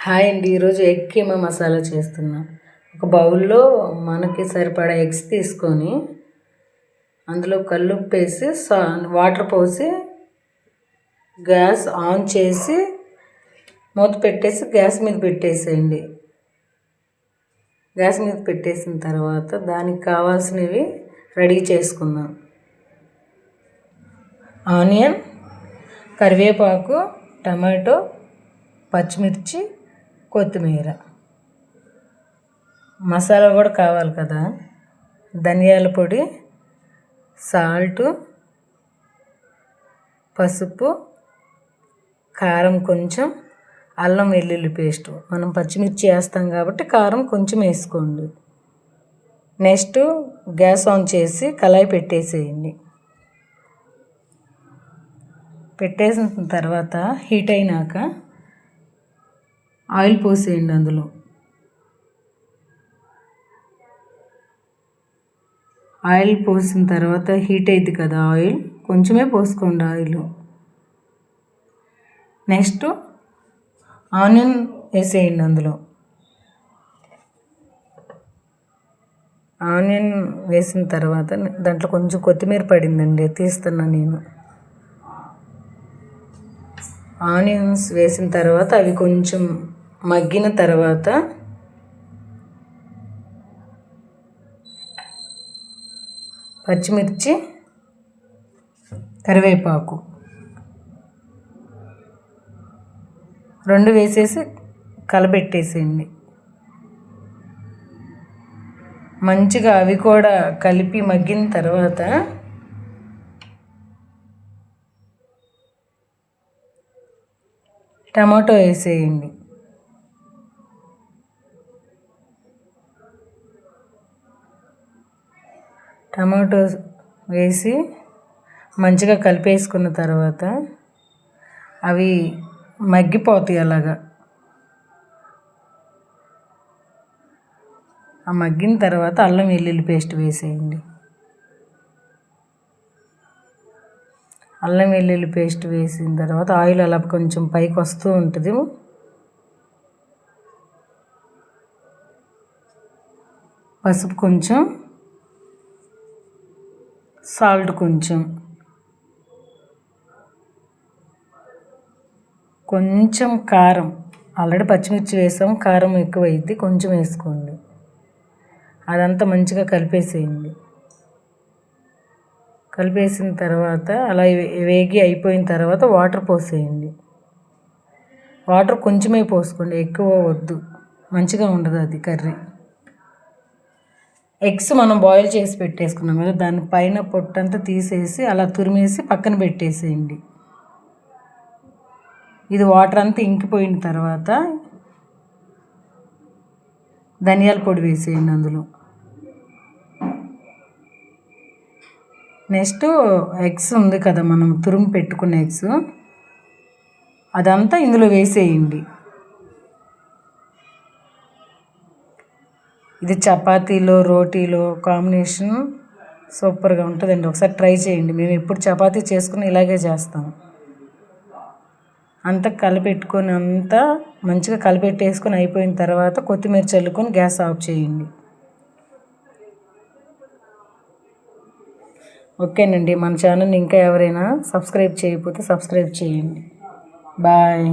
Hi అండి. ఈరోజు egg keema masala చేస్తున్నా. ఒక బౌల్లో మనకి సరిపడా ఎగ్స్ తీసుకొని అందులో కల్లుప్పు వేసి వాటర్ పోసి గ్యాస్ ఆన్ చేసి మూత పెట్టేసి గ్యాస్ మీద పెట్టేసేయండి. గ్యాస్ మీద పెట్టేసిన తర్వాత దానికి కావాల్సినవి రెడీ చేసుకుందాం. ఆనియన్, కరివేపాకు, టమాటో, పచ్చిమిర్చి, కొత్తిమీర, మసాలా కూడా కావాలి కదా, ధనియాల పొడి, సాల్టు, పసుపు, కారం కొంచెం, అల్లం వెల్లుల్లి పేస్టు. మనం పచ్చిమిర్చి వేస్తాం కాబట్టి కారం కొంచెం వేసుకోండి. నెక్స్ట్ గ్యాస్ ఆన్ చేసి కళాయి పెట్టేసేయండి. పెట్టేసిన తర్వాత హీట్ అయినాక ఆయిల్ పోసేయండి. అందులో ఆయిల్ పోసిన తర్వాత హీట్ అయింది కదా, ఆయిల్ కొంచెమే పోసుకోండి ఆయిల్. నెక్స్ట్ ఆనియన్ వేసేయండి. అందులో ఆనియన్ వేసిన తర్వాత దాంట్లో కొంచెం కొత్తిమీర పడిందండి, తీస్తున్నా నేను. ఆనియన్స్ వేసిన తర్వాత అవి కొంచెం మగ్గిన తర్వాత పచ్చిమిర్చి, కరివేపాకు రెండు వేసేసి కలబెట్టేసేయండి. మంచిగా అవి కూడా కలిపి మగ్గిన తర్వాత టమాటో వేసేయండి. టమాటో వేసి మంచిగా కలిపేసుకున్న తర్వాత అవి మగ్గిపోతాయి. అలాగా ఆ మగ్గిన తర్వాత అల్లం వెల్లుల్లి పేస్ట్ వేసేయండి. అల్లం వెల్లుల్లి పేస్ట్ వేసిన తర్వాత ఆయిల్ అలా కొంచెం పైకి వస్తూ ఉంటుంది. పసుపు కొంచెం, సాల్ట్ కొంచెం, కొంచెం కారం. ఆల్రెడీ పచ్చిమిర్చి వేసాం, కారం ఎక్కువ అయింది, కొంచెం వేసుకోండి. అదంతా మంచిగా కలిపేసేయండి. కలిపేసిన తర్వాత అలా వేగి అయిపోయిన తర్వాత వాటర్ పోసేయండి. వాటర్ కొంచెమే పోసుకోండి, ఎక్కువ వద్దు, మంచిగా ఉండదు అది కర్రీ. ఎగ్స్ మనం బాయిల్ చేసి పెట్టేసుకున్నాం కదా, దానిపైన పొట్టంతా తీసేసి అలా తురిమేసి పక్కన పెట్టేసేయండి. ఇది వాటర్ అంతా ఇంకిపోయిన తర్వాత ధనియాల పొడి వేసేయండి అందులో. నెక్స్ట్ ఎగ్స్ ఉంది కదా, మనం తురుము పెట్టుకున్న ఎగ్స్, అదంతా ఇందులో వేసేయండి. ఇది చపాతీలో, రోటీలో కాంబినేషన్ సూపర్గా ఉంటుందండి. ఒకసారి ట్రై చేయండి. మేము ఎప్పుడు చపాతీ చేసుకుని ఇలాగే చేస్తాం. అంతా కలిపెట్టుకొని అంతా మంచిగా కలిపెట్టేసుకొని అయిపోయిన తర్వాత కొత్తిమీర చల్లుకొని గ్యాస్ ఆఫ్ చేయండి. ఓకేనండి. మన ఛానల్ని ఇంకా ఎవరైనా సబ్స్క్రైబ్ చేయకపోతే సబ్స్క్రైబ్ చేయండి. బాయ్.